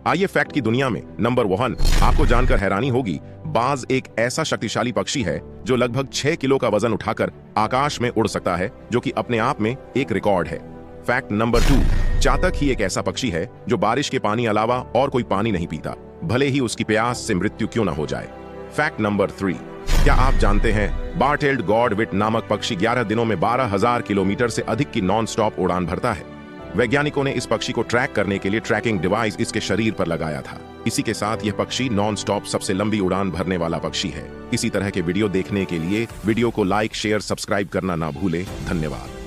आइए फैक्ट की दुनिया में नंबर 1 आपको जानकर हैरानी होगी। बाज एक ऐसा शक्तिशाली पक्षी है जो लगभग 6 किलो का वजन उठाकर आकाश में उड़ सकता है, जो कि अपने आप में एक रिकॉर्ड है। फैक्ट नंबर 2 चातक ही एक ऐसा पक्षी है जो बारिश के पानी अलावा और कोई पानी नहीं पीता, भले ही उसकी प्यास से मृत्यु क्यों न हो जाए। फैक्ट नंबर 3 क्या आप जानते हैं बारटेल्ड गॉडविट नामक पक्षी 11 दिनों में 12,000 किलोमीटर से अधिक की नॉन स्टॉप उड़ान भरता है। वैज्ञानिकों ने इस पक्षी को ट्रैक करने के लिए ट्रैकिंग डिवाइस इसके शरीर पर लगाया था। इसी के साथ यह पक्षी नॉन स्टॉप सबसे लंबी उड़ान भरने वाला पक्षी है। इसी तरह के वीडियो देखने के लिए वीडियो को लाइक, शेयर, सब्सक्राइब करना ना भूलें। धन्यवाद।